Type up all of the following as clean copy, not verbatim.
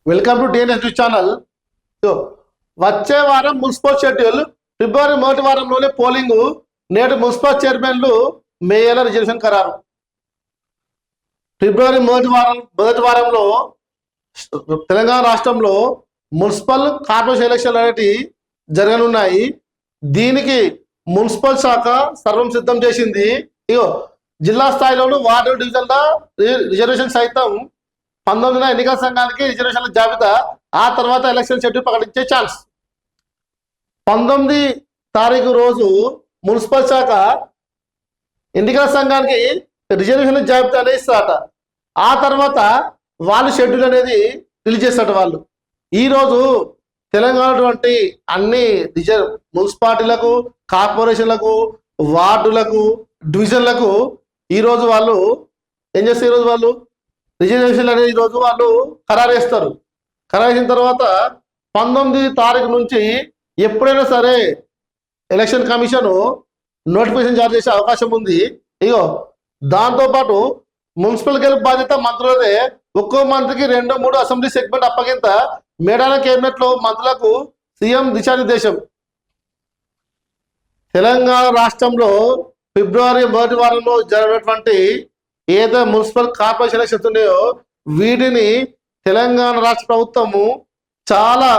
Welcome to DNS news channel. వచ్చే వారం municipal schedule ఫిబ్రవరి మొదటి వారంలోనే పోలింగ్. నేడు మున్సిపల్ చైర్మన్లు మేయర్ల రిజర్వేషన్ ఖరారు. ఫిబ్రవరి మొదటి వారంలో తెలంగాణ రాష్ట్రంలో మున్సిపల్ కార్పొరేషన్ ఎలక్షన్లు అనేవి జరగనున్నాయి. దీనికి మున్సిపల్ శాఖ సర్వం సిద్ధం చేసింది. ఇగో జిల్లా స్థాయిలోను వార్డు డివిజన్ల రిజర్వేషన్ సైతం 19న ఎన్నికల సంఘానికి రిజర్వేషన్ల జాబితా, ఆ తర్వాత ఎలక్షన్ షెడ్యూల్ ప్రకటించే ఛాన్స్. 19 తారీఖు రోజు మున్సిపల్ శాఖ ఎన్నికల సంఘానికి రిజర్వేషన్ల జాబితా అనేది ఇస్తారట. ఆ తర్వాత వాళ్ళు షెడ్యూల్ అనేది రిలీజ్ చేస్తారట. వాళ్ళు ఈరోజు తెలంగాణ అన్ని మున్సిపాలిటీలకు, కార్పొరేషన్లకు, వార్డులకు, డివిజన్లకు ఈరోజు వాళ్ళు ఏం చేస్తారు? ఈరోజు వాళ్ళు రిజర్వేషన్లు అనేది ఈరోజు వాళ్ళు ఖరారు చేస్తారు. ఖరారు చేసిన తర్వాత 19 తారీఖు నుంచి ఎప్పుడైనా సరే ఎలక్షన్ కమిషన్ నోటిఫికేషన్ జారీ చేసే అవకాశం ఉంది. ఇగో దాంతోపాటు మున్సిపల్ గెలుపు బాధ్యత మంత్రులదే. ఒక్కో మంత్రికి 2-3 అసెంబ్లీ సెగ్మెంట్ అప్పగింత. మేడాల కేబినెట్ లో మంత్రులకు సీఎం దిశానిర్దేశం. తెలంగాణ రాష్ట్రంలో ఫిబ్రవరి మొదటి వారంలో జరిగినటువంటి ఏదో మున్సిపల్ కార్పొరేషన్ ఎలక్షన్స్ ఉన్నాయో వీటిని తెలంగాణ రాష్ట్ర ప్రభుత్వము చాలా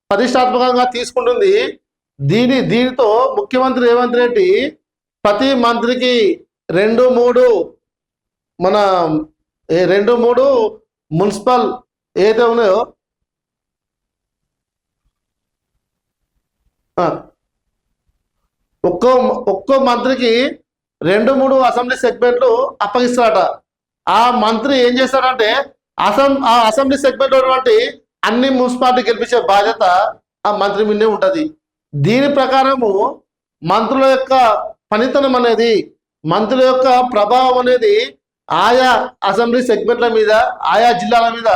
ప్రతిష్టాత్మకంగా తీసుకుంటుంది. దీనితో ముఖ్యమంత్రి రేవంత్ రెడ్డి ప్రతి మంత్రికి 2-3 మున్సిపల్ ఏదైతే ఉన్నాయో ఒక్కో మంత్రికి 2-3 అసెంబ్లీ సెగ్మెంట్లు అప్పగిస్తారట. ఆ మంత్రి ఏం చేస్తాడంటే ఆ అసెంబ్లీ సెగ్మెంట్ ఉన్నటువంటి అన్ని మున్సిపాలిటీ గెలిపించే బాధ్యత ఆ మంత్రి మీదే ఉంటుంది. దీని ప్రకారము మంత్రుల యొక్క పనితనం అనేది, మంత్రుల యొక్క ప్రభావం అనేది ఆయా అసెంబ్లీ సెగ్మెంట్ల మీద, ఆయా జిల్లాల మీద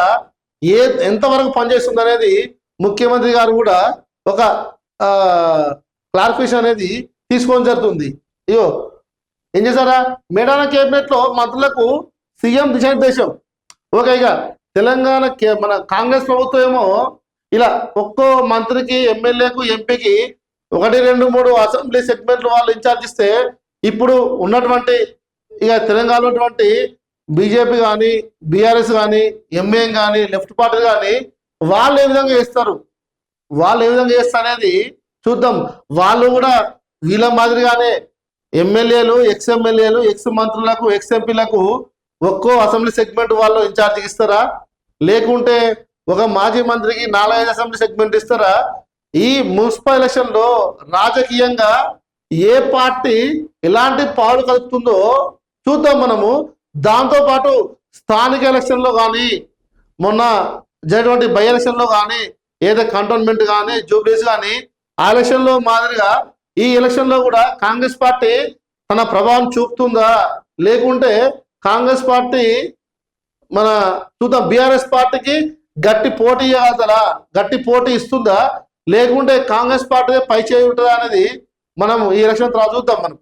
ఎంతవరకు పనిచేస్తుంది అనేది ముఖ్యమంత్రి గారు కూడా ఒక క్లారిఫికేషన్ అనేది తీసుకోవడం జరుగుతుంది. ఇగో ఏం చేశారా? మేడాల కేబినెట్ లో మంత్రులకు సీఎం దిశానిర్దేశం. ఓకే, ఇక తెలంగాణ మన కాంగ్రెస్ ప్రభుత్వం ఏమో ఇలా ఒక్కో మంత్రికి, ఎమ్మెల్యేకు, ఎంపీకి 1-2-3 అసెంబ్లీ సెగ్మెంట్లు వాళ్ళు ఇన్ఛార్జ్ ఇస్తే, ఇప్పుడు ఉన్నటువంటి ఇక తెలంగాణలో ఉన్నటువంటి బీజేపీ కానీ, బీఆర్ఎస్ కానీ, ఎంఏఎం కానీ, లెఫ్ట్ పార్టీ కానీ వాళ్ళు ఏ విధంగా చేస్తారు, వాళ్ళు ఏ విధంగా చేస్తారు అనేది చూద్దాం. వాళ్ళు కూడా వీళ్ళ మాదిరిగానే ఎమ్మెల్యేలు, ఎక్స్ ఎమ్మెల్యేలు, ఎక్స్ మంత్రులకు, ఎక్స్ ఎంపీలకు ఒక్కో అసెంబ్లీ సెగ్మెంట్ వాళ్ళు ఇన్ఛార్జ్ ఇస్తారా? లేకుంటే ఒక మాజీ మంత్రికి 4-5 అసెంబ్లీ సెగ్మెంట్ ఇస్తారా? ఈ మున్సిపల్ ఎలక్షన్ లో రాజకీయంగా ఏ పార్టీ ఎలాంటి పాలు కలుపుతుందో చూద్దాం మనము. దాంతోపాటు స్థానిక ఎలక్షన్ లో కానీ, మొన్న జరిగినటువంటి బై ఎలక్షన్ లో కానీ, ఏదో కంటోన్మెంట్ కానీ, జూబ్లీస్ కానీ, ఆ ఎలక్షన్ లో మాదిరిగా ఈ ఎలక్షన్ లో కూడా కాంగ్రెస్ పార్టీ తన ప్రభావం చూపుతుందా? లేకుంటే కాంగ్రెస్ పార్టీ మన చూద్దాం బీఆర్ఎస్ పార్టీకి గట్టి పోటీ ఇవ్వగలదా, గట్టి పోటీ ఇస్తుందా, లేకుంటే కాంగ్రెస్ పార్టీ పై చేయి ఉంటుందా అనేది మనం ఈ ఎలక్షన్ తర్వాత చూద్దాం మనం.